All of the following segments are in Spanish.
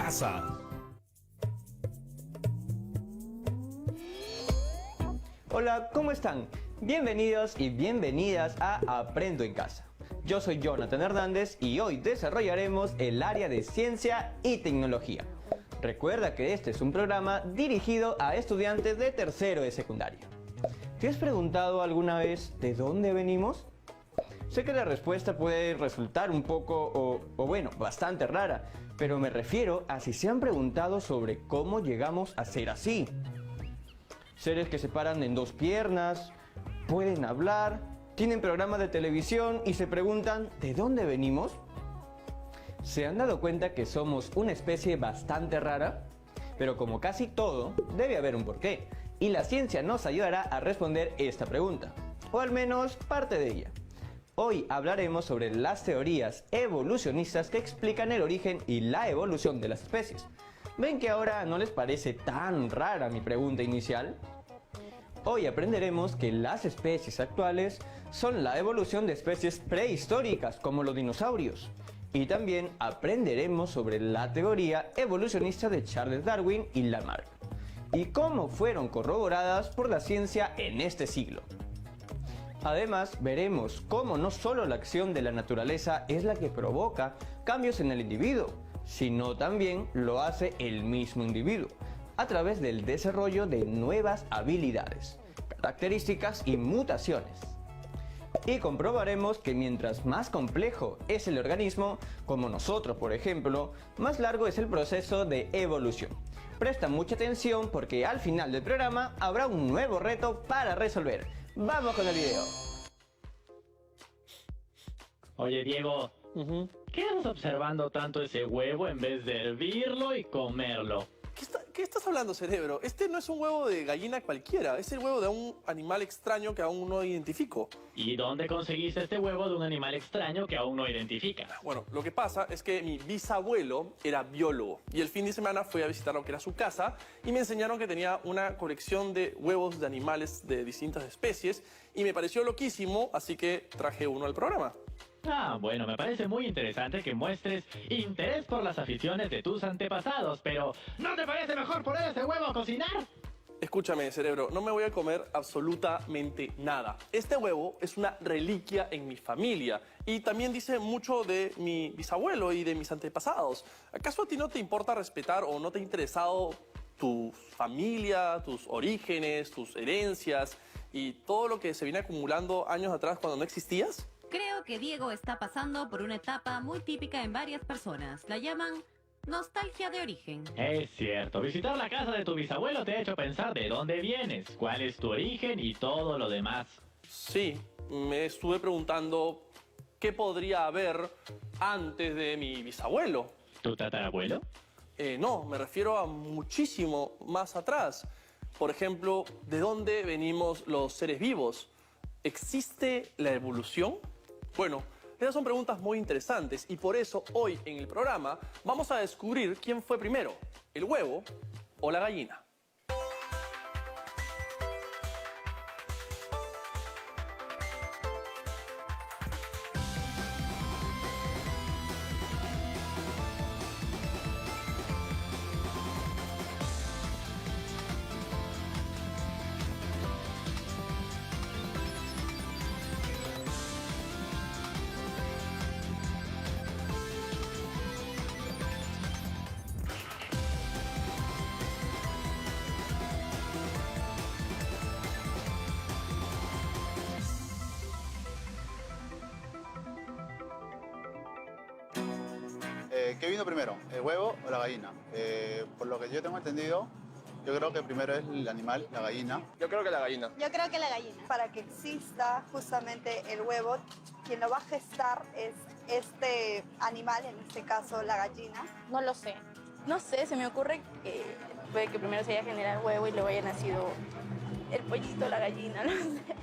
casa. Hola, ¿cómo están? Bienvenidos y bienvenidas a Aprendo en Casa. Yo soy Jonathan Hernández y hoy desarrollaremos el área de ciencia y tecnología. Recuerda que este es un programa dirigido a estudiantes de tercero de secundaria. ¿Te has preguntado alguna vez de dónde venimos? Sé que la respuesta puede resultar un poco bueno, bastante rara, pero me refiero a si se han preguntado sobre cómo llegamos a ser así. Seres que se paran en dos piernas, pueden hablar, tienen programas de televisión y se preguntan ¿de dónde venimos? ¿Se han dado cuenta que somos una especie bastante rara? Pero como casi todo, debe haber un porqué, y la ciencia nos ayudará a responder esta pregunta, o al menos parte de ella. Hoy hablaremos sobre las teorías evolucionistas que explican el origen y la evolución de las especies. ¿Ven que ahora no les parece tan rara mi pregunta inicial? Hoy aprenderemos que las especies actuales son la evolución de especies prehistóricas como los dinosaurios. Y también aprenderemos sobre la teoría evolucionista de Charles Darwin y Lamarck, y cómo fueron corroboradas por la ciencia en este siglo. Además, veremos cómo no solo la acción de la naturaleza es la que provoca cambios en el individuo, sino también lo hace el mismo individuo, a través del desarrollo de nuevas habilidades, características y mutaciones. Y comprobaremos que mientras más complejo es el organismo, como nosotros por ejemplo, más largo es el proceso de evolución. Presta mucha atención porque al final del programa habrá un nuevo reto para resolver. ¡Vamos con el video! Oye, Diego, ¿qué haces observando tanto ese huevo en vez de hervirlo y comerlo? ¿Qué estás hablando, cerebro? Este no es un huevo de gallina cualquiera, es el huevo de un animal extraño que aún no identifico. ¿Y dónde conseguiste este huevo de un animal extraño que aún no identificas? Bueno, lo que pasa es que mi bisabuelo era biólogo y el fin de semana fui a visitar lo que era su casa y me enseñaron que tenía una colección de huevos de animales de distintas especies y me pareció loquísimo, así que traje uno al programa. Ah, bueno, me parece muy interesante que muestres interés por las aficiones de tus antepasados, pero ¿no te parece mejor poner ese huevo a cocinar? Escúchame, cerebro, no me voy a comer absolutamente nada. Este huevo es una reliquia en mi familia y también dice mucho de mi bisabuelo y de mis antepasados. ¿Acaso a ti no te importa respetar o no te ha interesado tu familia, tus orígenes, tus herencias y todo lo que se viene acumulando años atrás cuando no existías? Creo que Diego está pasando por una etapa muy típica en varias personas. La llaman nostalgia de origen. Es cierto, visitar la casa de tu bisabuelo te ha hecho pensar de dónde vienes, cuál es tu origen y todo lo demás. Sí, me estuve preguntando qué podría haber antes de mi bisabuelo. ¿Tu tatarabuelo? No, me refiero a muchísimo más atrás. Por ejemplo, ¿de dónde venimos los seres vivos? ¿Existe la evolución? Bueno, esas son preguntas muy interesantes y por eso hoy en el programa vamos a descubrir quién fue primero, el huevo o la gallina. ¿Qué vino primero, el huevo o la gallina? Por lo que yo tengo entendido, yo creo que primero es el animal, la gallina. Yo creo que la gallina. Yo creo que la gallina. Para que exista justamente el huevo, quien lo va a gestar es este animal, en este caso la gallina. No lo sé. No sé, se me ocurre que puede que primero se haya generado el huevo y luego haya nacido el pollito, la gallina, no sé.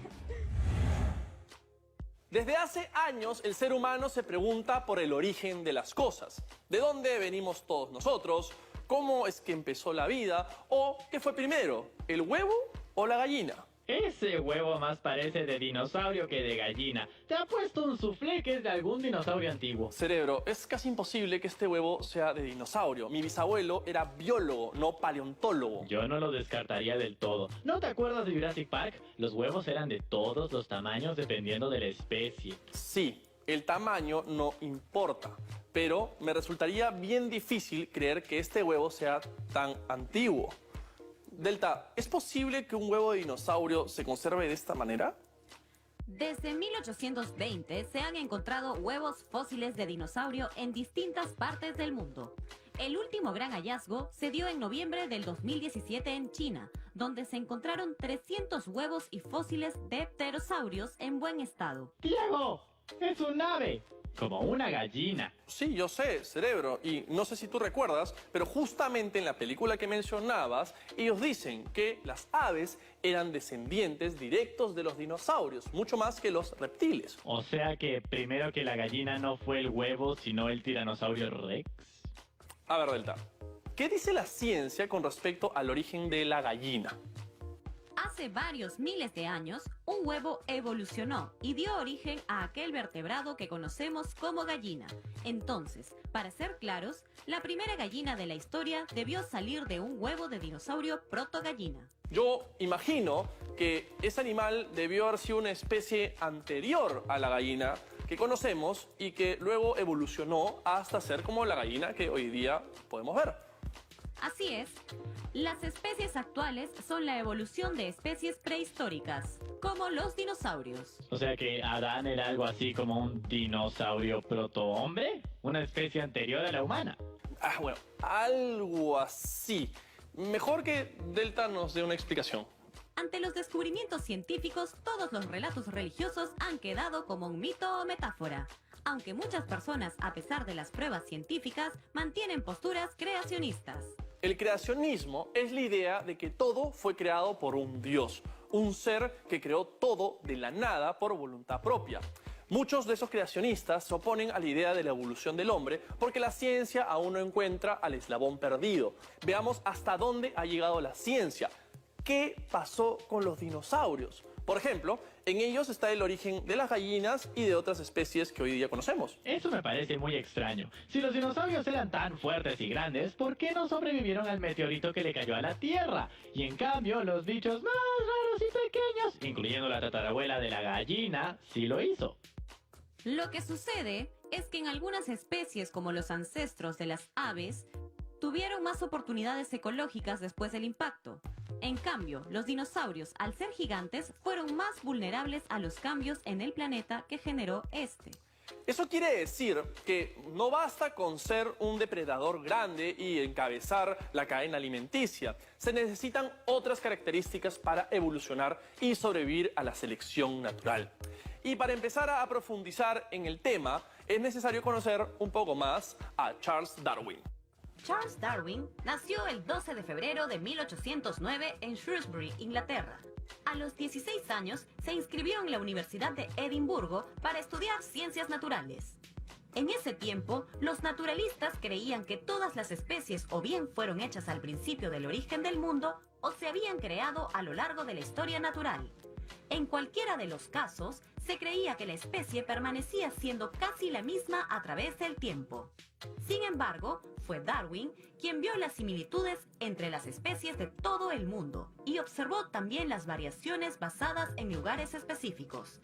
Desde hace años el ser humano se pregunta por el origen de las cosas. ¿De dónde venimos todos nosotros? ¿Cómo es que empezó la vida? ¿O qué fue primero, el huevo o la gallina? Ese huevo más parece de dinosaurio que de gallina. Te ha puesto un soufflé que es de algún dinosaurio antiguo. Cerebro, es casi imposible que este huevo sea de dinosaurio. Mi bisabuelo era biólogo, no paleontólogo. Yo no lo descartaría del todo. ¿No te acuerdas de Jurassic Park? Los huevos eran de todos los tamaños dependiendo de la especie. Sí, el tamaño no importa, pero me resultaría bien difícil creer que este huevo sea tan antiguo. Delta, ¿es posible que un huevo de dinosaurio se conserve de esta manera? Desde 1820 se han encontrado huevos fósiles de dinosaurio en distintas partes del mundo. El último gran hallazgo se dio en noviembre del 2017 en China, donde se encontraron 300 huevos y fósiles de pterosaurios en buen estado. ¡Diego! ¡Es un ave! Como una gallina. Sí, yo sé, Cerebro, y no sé si tú recuerdas, pero justamente en la película que mencionabas, ellos dicen que las aves eran descendientes directos de los dinosaurios, mucho más que los reptiles. O sea que primero que la gallina no fue el huevo, sino el tiranosaurio Rex. A ver, Delta, ¿qué dice la ciencia con respecto al origen de la gallina? Hace varios miles de años, un huevo evolucionó y dio origen a aquel vertebrado que conocemos como gallina. Entonces, para ser claros, la primera gallina de la historia debió salir de un huevo de dinosaurio protogallina. Yo imagino que ese animal debió haber sido una especie anterior a la gallina que conocemos y que luego evolucionó hasta ser como la gallina que hoy día podemos ver. Así es, las especies actuales son la evolución de especies prehistóricas, como los dinosaurios. O sea que Adán era algo así como un dinosaurio protohombre, una especie anterior a la humana. Bueno, algo así. Mejor que Delta nos dé una explicación. Ante los descubrimientos científicos, todos los relatos religiosos han quedado como un mito o metáfora. Aunque muchas personas, a pesar de las pruebas científicas, mantienen posturas creacionistas. El creacionismo es la idea de que todo fue creado por un Dios, un ser que creó todo de la nada por voluntad propia. Muchos de esos creacionistas se oponen a la idea de la evolución del hombre porque la ciencia aún no encuentra al eslabón perdido. Veamos hasta dónde ha llegado la ciencia. ¿Qué pasó con los dinosaurios? Por ejemplo, en ellos está el origen de las gallinas y de otras especies que hoy día conocemos. Eso me parece muy extraño. Si los dinosaurios eran tan fuertes y grandes, ¿por qué no sobrevivieron al meteorito que le cayó a la Tierra? Y en cambio, los bichos más raros y pequeños, incluyendo la tatarabuela de la gallina, sí lo hizo. Lo que sucede es que en algunas especies, como los ancestros de las aves, tuvieron más oportunidades ecológicas después del impacto. En cambio, los dinosaurios, al ser gigantes, fueron más vulnerables a los cambios en el planeta que generó este. Eso quiere decir que no basta con ser un depredador grande y encabezar la cadena alimenticia. Se necesitan otras características para evolucionar y sobrevivir a la selección natural. Y para empezar a profundizar en el tema, es necesario conocer un poco más a Charles Darwin. Charles Darwin nació el 12 de febrero de 1809 en Shrewsbury, Inglaterra. A los 16 años se inscribió en la Universidad de Edimburgo para estudiar ciencias naturales. En ese tiempo, los naturalistas creían que todas las especies o bien fueron hechas al principio del origen del mundo o se habían creado a lo largo de la historia natural. En cualquiera de los casos, se creía que la especie permanecía siendo casi la misma a través del tiempo. Sin embargo, fue Darwin quien vio las similitudes entre las especies de todo el mundo y observó también las variaciones basadas en lugares específicos.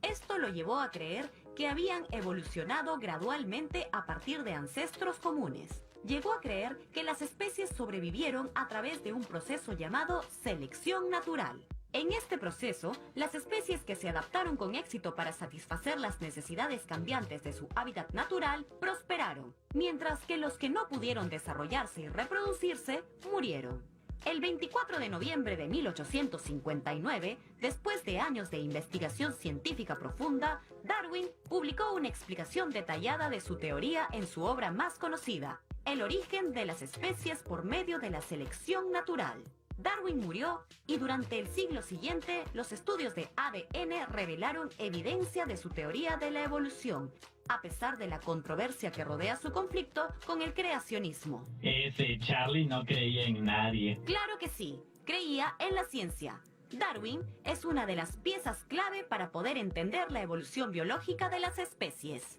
Esto lo llevó a creer que habían evolucionado gradualmente a partir de ancestros comunes. Llegó a creer que las especies sobrevivieron a través de un proceso llamado selección natural. En este proceso, las especies que se adaptaron con éxito para satisfacer las necesidades cambiantes de su hábitat natural prosperaron, mientras que los que no pudieron desarrollarse y reproducirse murieron. El 24 de noviembre de 1859, después de años de investigación científica profunda, Darwin publicó una explicación detallada de su teoría en su obra más conocida, El origen de las especies por medio de la selección natural. Darwin murió y durante el siglo siguiente los estudios de ADN revelaron evidencia de su teoría de la evolución, a pesar de la controversia que rodea su conflicto con el creacionismo. Ese Charlie no creía en nadie. Claro que sí, creía en la ciencia. Darwin es una de las piezas clave para poder entender la evolución biológica de las especies.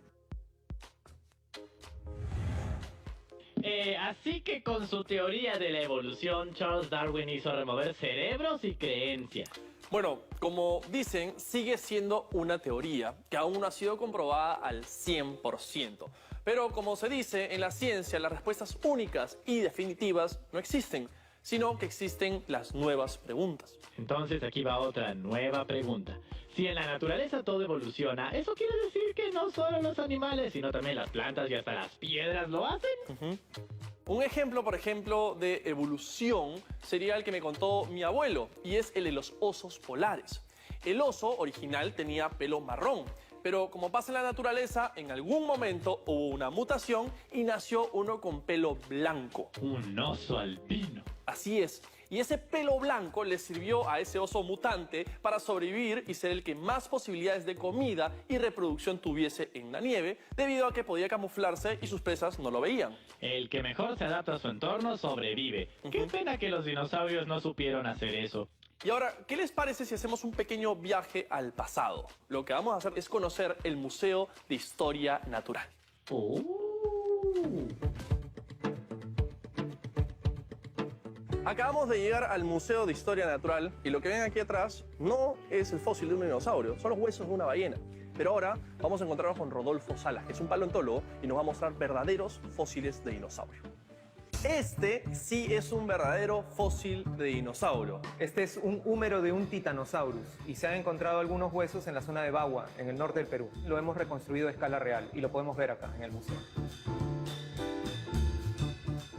Así que con su teoría de la evolución, Charles Darwin hizo remover cerebros y creencias. Bueno, como dicen, sigue siendo una teoría que aún no ha sido comprobada al 100%. Pero como se dice, en la ciencia las respuestas únicas y definitivas no existen, sino que existen las nuevas preguntas. Entonces aquí va otra nueva pregunta. Si en la naturaleza todo evoluciona, ¿eso quiere decir que no solo los animales, sino también las plantas y hasta las piedras lo hacen? Un ejemplo, por ejemplo, de evolución sería el que me contó mi abuelo, y es el de los osos polares. El oso original tenía pelo marrón, pero como pasa en la naturaleza, en algún momento hubo una mutación y nació uno con pelo blanco. Un oso albino. Así es. Y ese pelo blanco le sirvió a ese oso mutante para sobrevivir y ser el que más posibilidades de comida y reproducción tuviese en la nieve, debido a que podía camuflarse y sus presas no lo veían. El que mejor se adapta a su entorno sobrevive. Qué pena que los dinosaurios no supieron hacer eso. Y ahora, ¿qué les parece si hacemos un pequeño viaje al pasado? Lo que vamos a hacer es conocer el Museo de Historia Natural. Acabamos de llegar al Museo de Historia Natural y lo que ven aquí atrás no es el fósil de un dinosaurio, son los huesos de una ballena. Pero ahora vamos a encontrarnos con Rodolfo Salas, que es un paleontólogo y nos va a mostrar verdaderos fósiles de dinosaurio. Este sí es un verdadero fósil de dinosaurio. Este es un húmero de un Titanosaurus y se han encontrado algunos huesos en la zona de Bagua, en el norte del Perú. Lo hemos reconstruido a escala real y lo podemos ver acá en el museo.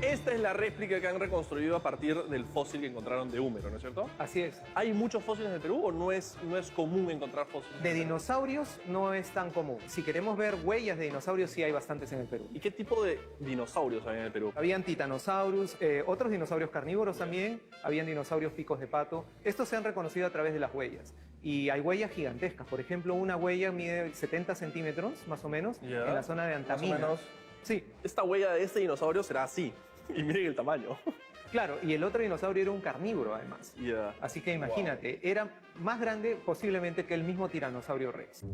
Esta es la réplica que han reconstruido a partir del fósil que encontraron de húmero, ¿no es cierto? Así es. ¿Hay muchos fósiles en el Perú o no es común encontrar fósiles? De dinosaurios no es tan común. Si queremos ver huellas de dinosaurios, sí hay bastantes en el Perú. ¿Y qué tipo de dinosaurios hay en el Perú? Habían Titanosaurus, otros dinosaurios carnívoros también, habían dinosaurios picos de pato. Estos se han reconocido a través de las huellas. Y hay huellas gigantescas. Por ejemplo, una huella mide 70 centímetros, más o menos, Ya, en la zona de Antamina. más o menos. Sí, Esta huella de este dinosaurio será así. Y miren el tamaño. claro. Y el otro dinosaurio era un carnívoro, además. Ya. Así que imagínate, era más grande posiblemente que el mismo tiranosaurio Rex.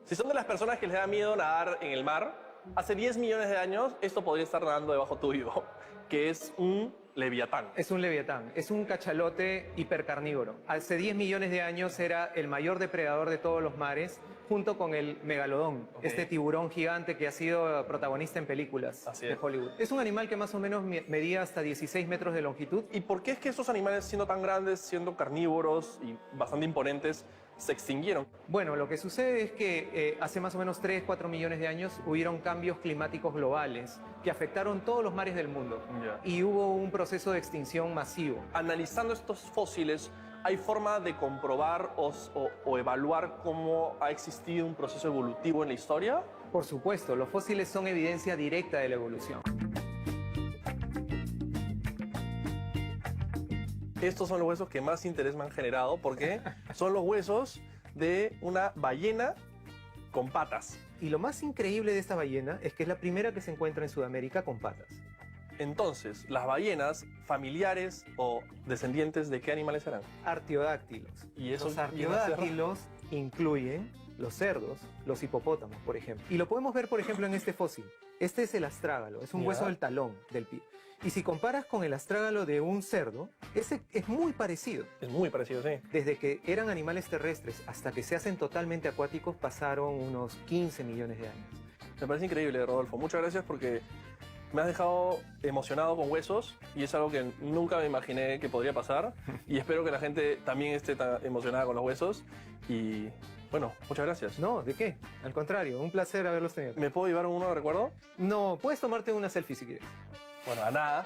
Si son de las personas que les da miedo nadar en el mar, hace 10 millones de años esto podría estar nadando debajo tuyo, que es un leviatán. Es un leviatán, es un cachalote hipercarnívoro. Hace 10 millones de años era el mayor depredador de todos los mares, junto con el megalodón, este tiburón gigante que ha sido protagonista en películas Así de es. Hollywood. Es un animal que más o menos medía hasta 16 metros de longitud. ¿Y por qué es que estos animales, siendo tan grandes, siendo carnívoros y bastante imponentes, se extinguieron? Bueno, lo que sucede es que hace más o menos 3, 4 millones de años hubieron cambios climáticos globales que afectaron todos los mares del mundo. Ya. Y hubo un proceso de extinción masivo. Analizando estos fósiles, ¿hay forma de comprobar o evaluar cómo ha existido un proceso evolutivo en la historia? Por supuesto, los fósiles son evidencia directa de la evolución. Estos son los huesos que más interés me han generado porque son los huesos de una ballena con patas. Y lo más increíble de esta ballena es que es la primera que se encuentra en Sudamérica con patas. Entonces, las ballenas, familiares o descendientes de qué animales eran? Artiodáctilos. Y eso Los artiodáctilos incluyen los cerdos, los hipopótamos, por ejemplo. Y lo podemos ver, por ejemplo, en este fósil. Este es el astrágalo, es un Ya. hueso del talón del pie. Y si comparas con el astrágalo de un cerdo, ese es muy parecido. Es muy parecido, sí. Desde que eran animales terrestres hasta que se hacen totalmente acuáticos pasaron unos 15 millones de años. Me parece increíble, Rodolfo. Muchas gracias porque me has dejado emocionado con huesos y es algo que nunca me imaginé que podría pasar. Y espero que la gente también esté tan emocionada con los huesos. Y bueno, muchas gracias. No, ¿de qué? Al contrario, un placer haberlos tenido. ¿Me puedo llevar uno de recuerdo? No, puedes tomarte una selfie si quieres. Bueno, a nada.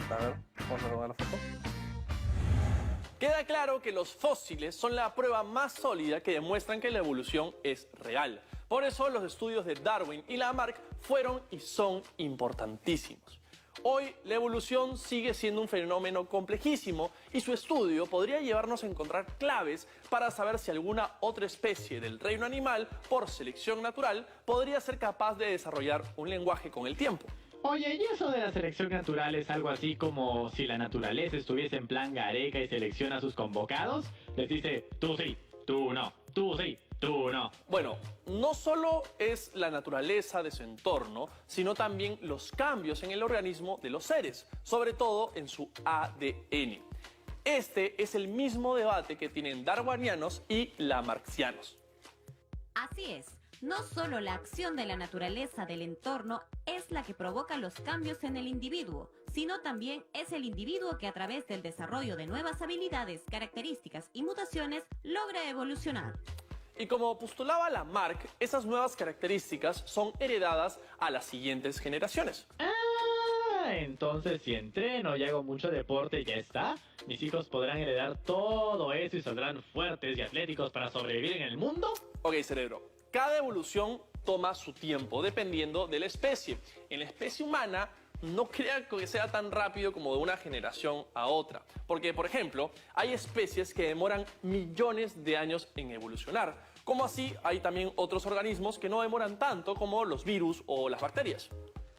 A ver, vamos a tomar la foto. Queda claro que los fósiles son la prueba más sólida que demuestran que la evolución es real. Por eso los estudios de Darwin y Lamarck fueron y son importantísimos. Hoy la evolución sigue siendo un fenómeno complejísimo y su estudio podría llevarnos a encontrar claves para saber si alguna otra especie del reino animal, por selección natural, podría ser capaz de desarrollar un lenguaje con el tiempo. Oye, ¿y eso de la selección natural es algo así como si la naturaleza estuviese en plan Gareca y selecciona a sus convocados? Les dice, tú sí, tú no, tú sí, tú no. Bueno, no solo es la naturaleza de su entorno, sino también los cambios en el organismo de los seres, sobre todo en su ADN. Este es el mismo debate que tienen darwinianos y lamarckianos. Así es, no solo la acción de la naturaleza del entorno es la que provoca los cambios en el individuo, sino también es el individuo que a través del desarrollo de nuevas habilidades, características y mutaciones logra evolucionar. Y como postulaba Lamarck, esas nuevas características son heredadas a las siguientes generaciones. Entonces si entreno y hago mucho deporte ya está, mis hijos podrán heredar todo eso y saldrán fuertes y atléticos para sobrevivir en el mundo. Ok, cerebro, cada evolución toma su tiempo dependiendo de la especie. En la especie humana no crean que sea tan rápido como de una generación a otra. Porque, por ejemplo, hay especies que demoran millones de años en evolucionar. Como así hay también otros organismos que no demoran tanto como los virus o las bacterias.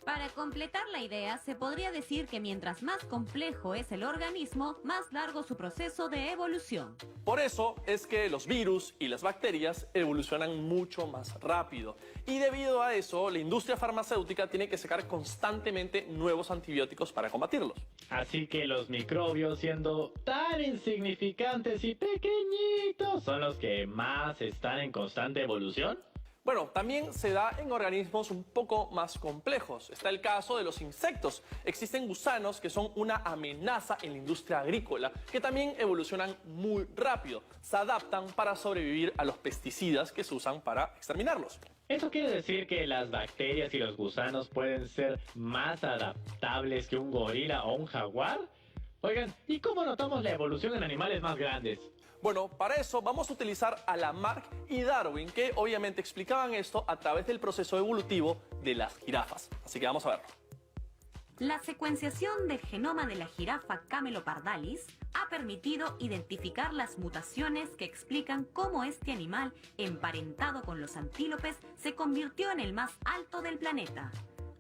Para completar la idea, se podría decir que mientras más complejo es el organismo, más largo su proceso de evolución. Por eso es que los virus y las bacterias evolucionan mucho más rápido. Y debido a eso, la industria farmacéutica tiene que sacar constantemente nuevos antibióticos para combatirlos. Así que los microbios, siendo tan insignificantes y pequeñitos, son los que más están en constante evolución. Bueno, también se da en organismos un poco más complejos. Está el caso de los insectos. Existen gusanos que son una amenaza en la industria agrícola, que también evolucionan muy rápido. Se adaptan para sobrevivir a los pesticidas que se usan para exterminarlos. ¿Eso quiere decir que las bacterias y los gusanos pueden ser más adaptables que un gorila o un jaguar? Oigan, ¿y cómo notamos la evolución en animales más grandes? Bueno, para eso vamos a utilizar a Lamarck y Darwin, que obviamente explicaban esto a través del proceso evolutivo de las jirafas. Así que vamos a verlo. La secuenciación del genoma de la jirafa Camelopardalis ha permitido identificar las mutaciones que explican cómo este animal, emparentado con los antílopes, se convirtió en el más alto del planeta.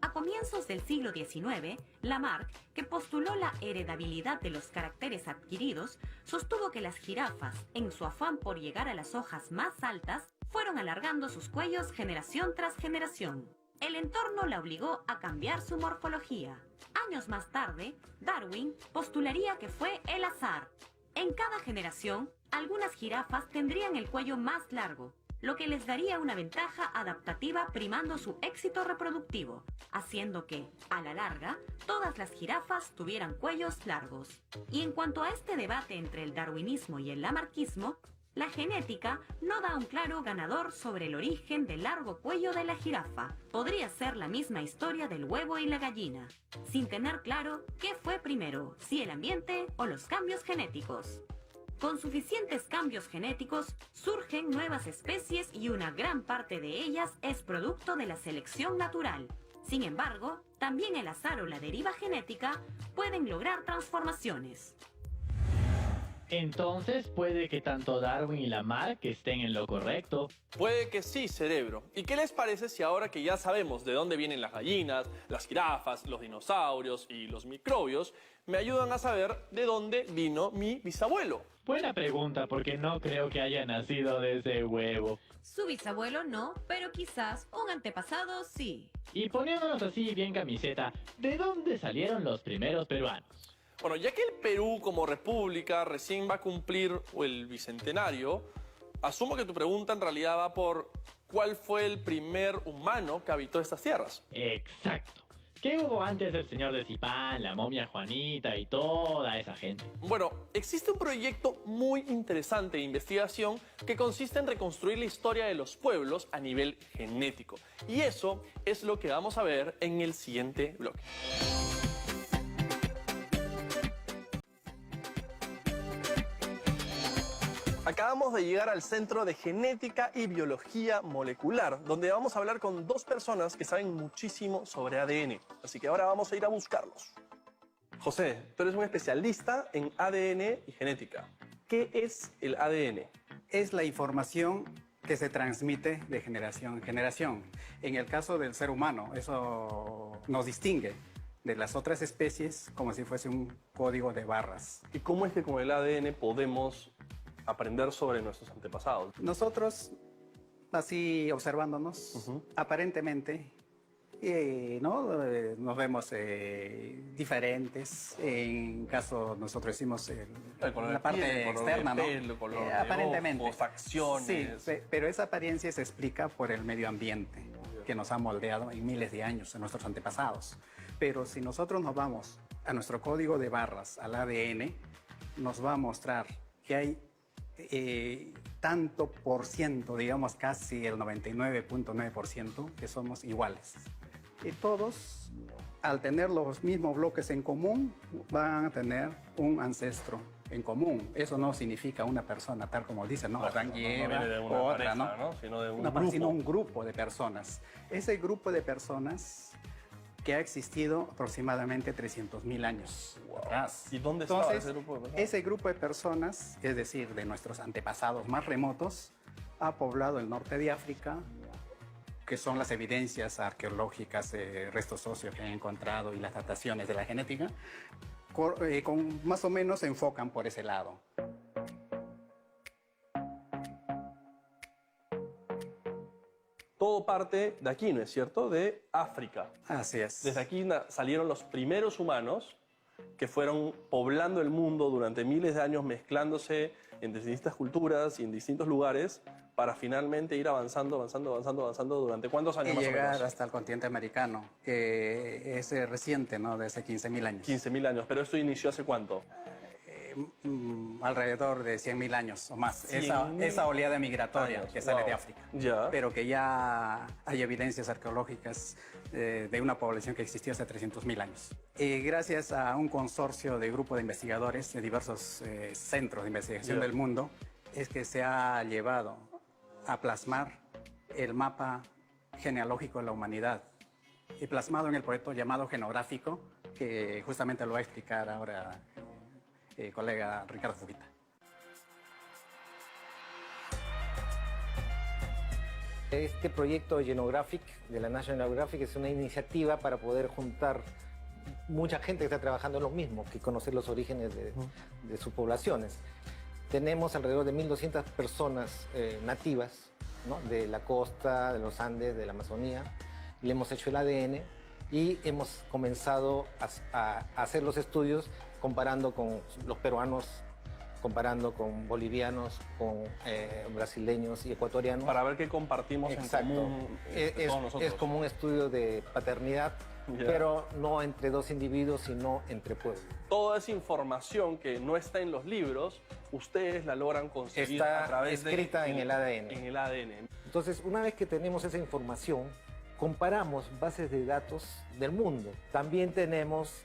A comienzos del siglo XIX, Lamarck, que postuló la heredabilidad de los caracteres adquiridos, sostuvo que las jirafas, en su afán por llegar a las hojas más altas, fueron alargando sus cuellos generación tras generación. El entorno la obligó a cambiar su morfología. Años más tarde, Darwin postularía que fue el azar. En cada generación, algunas jirafas tendrían el cuello más largo, lo que les daría una ventaja adaptativa primando su éxito reproductivo, haciendo que, a la larga, todas las jirafas tuvieran cuellos largos. Y en cuanto a este debate entre el darwinismo y el lamarckismo, la genética no da un claro ganador sobre el origen del largo cuello de la jirafa. Podría ser la misma historia del huevo y la gallina, sin tener claro qué fue primero, si el ambiente o los cambios genéticos. Con suficientes cambios genéticos, surgen nuevas especies y una gran parte de ellas es producto de la selección natural. Sin embargo, también el azar o la deriva genética pueden lograr transformaciones. Entonces puede que tanto Darwin y Lamarck estén en lo correcto. Puede que sí, cerebro. ¿Y qué les parece si ahora que ya sabemos de dónde vienen las gallinas, las jirafas, los dinosaurios y los microbios, me ayudan a saber de dónde vino mi bisabuelo? Buena pregunta, porque no creo que haya nacido de ese huevo. Su bisabuelo no, pero quizás un antepasado sí. Y poniéndonos así bien camiseta, ¿de dónde salieron los primeros peruanos? Bueno, ya que el Perú como república recién va a cumplir el bicentenario, asumo que tu pregunta en realidad va por ¿cuál fue el primer humano que habitó estas tierras? Exacto. ¿Qué hubo antes del señor de Zipán, la momia Juanita y toda esa gente? Bueno, existe un proyecto muy interesante de investigación que consiste en reconstruir la historia de los pueblos a nivel genético. Y eso es lo que vamos a ver en el siguiente bloque. Acabamos de llegar al Centro de Genética y Biología Molecular, donde vamos a hablar con dos personas que saben muchísimo sobre ADN. Así que ahora vamos a ir a buscarlos. José, tú eres un especialista en ADN y genética. ¿Qué es el ADN? Es la información que se transmite de generación en generación. En el caso del ser humano, eso nos distingue de las otras especies como si fuese un código de barras. ¿Y cómo es que con el ADN podemos aprender sobre nuestros antepasados? Nosotros, así observándonos, aparentemente, ¿no? Nos vemos diferentes. En caso, nosotros hicimos la parte externa, ¿no? Pelo, color de aparentemente. ojos, facciones. Sí, pero esa apariencia se explica por el medio ambiente que nos ha moldeado en miles de años, en nuestros antepasados. Pero si nosotros nos vamos a nuestro código de barras, al ADN, nos va a mostrar que hay tanto por ciento, digamos casi el 99.9%, que somos iguales. Y todos, al tener los mismos bloques en común, van a tener un ancestro en común. Eso no significa una persona, tal como dicen, ¿no? Adán y Eva, viene de una o pareja, otra, ¿no? Sino de un Una grupo. sino un grupo de personas. Ese grupo de personas que ha existido aproximadamente 300.000 años atrás. ¿Y dónde estaba Entonces, ese grupo de personas? ese grupo de personas, es decir, de nuestros antepasados más remotos, ha poblado el norte de África, que son las evidencias arqueológicas, restos óseos que han encontrado y las dataciones de la genética, más o menos se enfocan por ese lado. Todo parte de aquí, ¿no es cierto? De África. Así es. Desde aquí salieron los primeros humanos que fueron poblando el mundo durante miles de años, mezclándose en distintas culturas y en distintos lugares para finalmente ir avanzando durante ¿cuántos años Y más o llegar menos? hasta el continente americano, que es reciente, ¿no? De hace 15.000 años. 15.000 años, pero esto inició ¿hace cuánto? Alrededor de 100.000 años o más. 100.000 Esa oleada migratoria años, que sale wow. de África. Ya. Pero que ya hay evidencias arqueológicas de una población que existió hace 300.000 años. Y gracias a un consorcio de grupo de investigadores de diversos centros de investigación Ya. del mundo, es que se ha llevado a plasmar el mapa genealógico de la humanidad. Y plasmado en el proyecto llamado Genográfico, que justamente lo va a explicar ahora el colega Ricardo Fujita. Este proyecto Genographic de la National Geographic es una iniciativa para poder juntar mucha gente que está trabajando en lo mismo, que conocer los orígenes de sus poblaciones. Tenemos alrededor de 1.200 personas nativas, ¿no? De la costa, de los Andes, de la Amazonía. Le hemos hecho el ADN y hemos comenzado a hacer los estudios comparando con los peruanos, comparando con bolivianos, con brasileños y ecuatorianos. Para ver qué compartimos Exacto. en común todos nosotros. Es como un estudio de paternidad, Ya. pero no entre dos individuos, sino entre pueblos. Toda esa información que no está en los libros, ustedes la logran conseguir Está a través escrita en el ADN. En el ADN. Entonces, una vez que tenemos esa información, comparamos bases de datos del mundo. También tenemos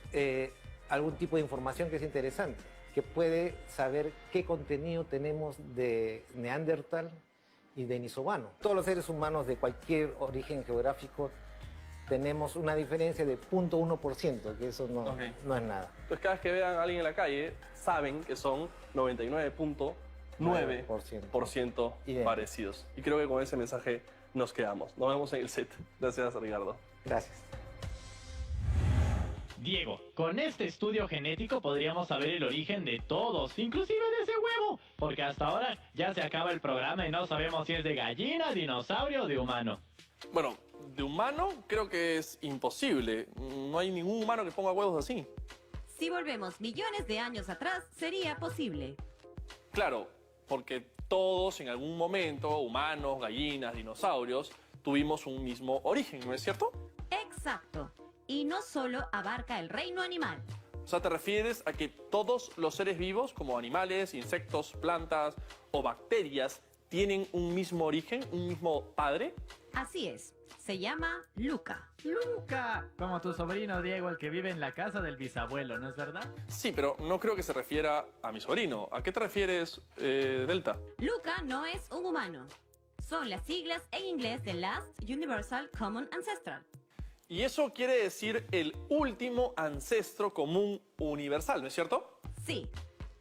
algún tipo de información que es interesante, que puede saber qué contenido tenemos de Neandertal y Denisovano. Todos los seres humanos de cualquier origen geográfico tenemos una diferencia de 0.1%, que eso no es nada. Entonces cada vez que vean a alguien en la calle, saben que son 99.9% parecidos. Y creo que con ese mensaje nos quedamos. Nos vemos en el set. Gracias, Ricardo. Gracias. Diego, con este estudio genético podríamos saber el origen de todos, inclusive de ese huevo, porque hasta ahora ya se acaba el programa y no sabemos si es de gallina, dinosaurio o de humano. Bueno, de humano creo que es imposible. No hay ningún humano que ponga huevos así. Si volvemos millones de años atrás, sería posible. Claro, porque todos en algún momento, humanos, gallinas, dinosaurios, tuvimos un mismo origen, ¿no es cierto? Exacto. Y no solo abarca el reino animal. O sea, ¿te refieres a que todos los seres vivos, como animales, insectos, plantas o bacterias, tienen un mismo origen, un mismo padre? Así es. Se llama Luca. ¡Luca! Como tu sobrino Diego, el que vive en la casa del bisabuelo, ¿no es verdad? Sí, pero no creo que se refiera a mi sobrino. ¿A qué te refieres, Delta? Luca no es un humano. Son las siglas en inglés de Last Universal Common Ancestral. Y eso quiere decir el último ancestro común universal, ¿no es cierto? Sí.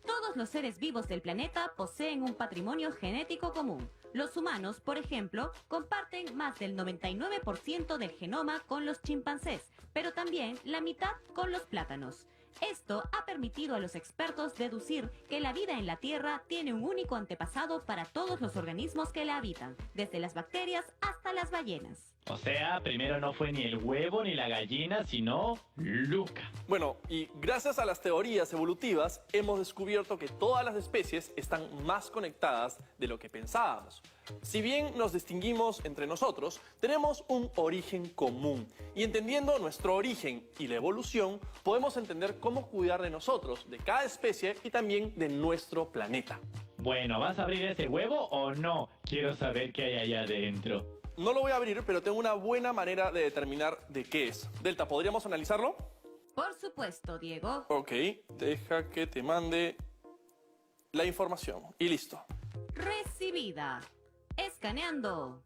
Todos los seres vivos del planeta poseen un patrimonio genético común. Los humanos, por ejemplo, comparten más del 99% del genoma con los chimpancés, pero también la mitad con los plátanos. Esto ha permitido a los expertos deducir que la vida en la Tierra tiene un único antepasado para todos los organismos que la habitan, desde las bacterias hasta las ballenas. O sea, primero no fue ni el huevo ni la gallina, sino Luca. Bueno, y gracias a las teorías evolutivas hemos descubierto que todas las especies están más conectadas de lo que pensábamos. Si bien nos distinguimos entre nosotros, tenemos un origen común. Y entendiendo nuestro origen y la evolución, podemos entender cómo cuidar de nosotros, de cada especie y también de nuestro planeta. Bueno, ¿vas a abrir ese huevo o no? Quiero saber qué hay allá adentro. No lo voy a abrir, pero tengo una buena manera de determinar de qué es. Delta, ¿podríamos analizarlo? Por supuesto, Diego. Ok, deja que te mande la información. Y listo. Recibida. Escaneando.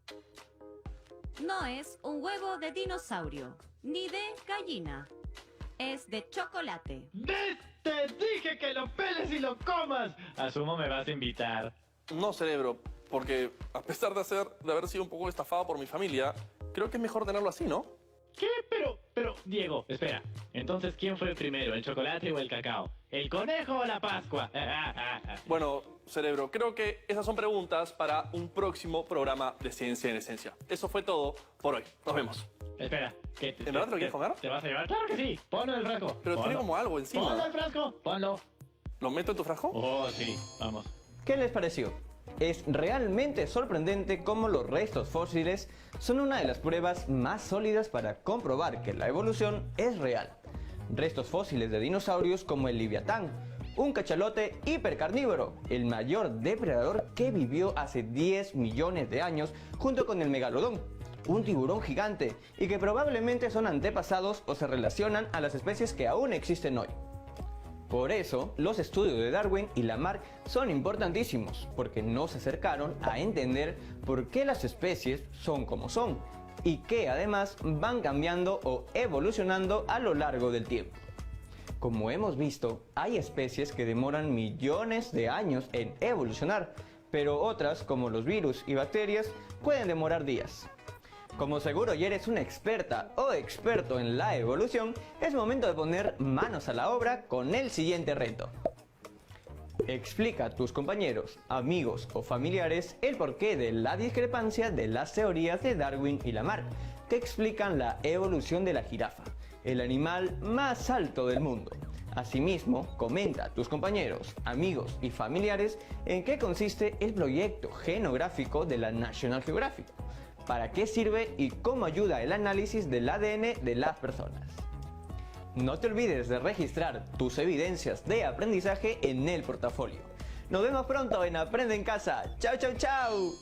No es un huevo de dinosaurio, ni de gallina. Es de chocolate. ¡Te dije que lo peles y lo comas! Asumo me vas a invitar. No, cerebro, porque a pesar de haber sido un poco estafado por mi familia, creo que es mejor tenerlo así, ¿no? ¿Qué? Pero, Diego, espera. Entonces, ¿quién fue primero, el chocolate o el cacao? ¿El conejo o la Pascua? Bueno, cerebro, creo que esas son preguntas para un próximo programa de Ciencia en Esencia. Eso fue todo por hoy. Nos vemos. Espera, ¿qué? ¿En verdad te lo quieres comer? ¿Te vas a llevar? ¡Claro que sí! Ponlo en el frasco. Pero tiene como algo encima. ¡Ponlo en el frasco! ¡Ponlo! ¿Lo meto en tu frasco? Oh, sí. Vamos. ¿Qué les pareció? Es realmente sorprendente cómo los restos fósiles son una de las pruebas más sólidas para comprobar que la evolución es real. Restos fósiles de dinosaurios como el Leviatán, un cachalote hipercarnívoro, el mayor depredador que vivió hace 10 millones de años junto con el megalodón, un tiburón gigante y que probablemente son antepasados o se relacionan a las especies que aún existen hoy. Por eso, los estudios de Darwin y Lamarck son importantísimos, porque nos acercaron a entender por qué las especies son como son, y que además van cambiando o evolucionando a lo largo del tiempo. Como hemos visto, hay especies que demoran millones de años en evolucionar, pero otras, como los virus y bacterias, pueden demorar días. Como seguro ya eres una experta o experto en la evolución, es momento de poner manos a la obra con el siguiente reto. Explica a tus compañeros, amigos o familiares el porqué de la discrepancia de las teorías de Darwin y Lamarck, que explican la evolución de la jirafa, el animal más alto del mundo. Asimismo, comenta a tus compañeros, amigos y familiares en qué consiste el proyecto genográfico de la National Geographic, para qué sirve y cómo ayuda el análisis del ADN de las personas. No te olvides de registrar tus evidencias de aprendizaje en el portafolio. Nos vemos pronto en Aprende en Casa. ¡Chao, chao, chao!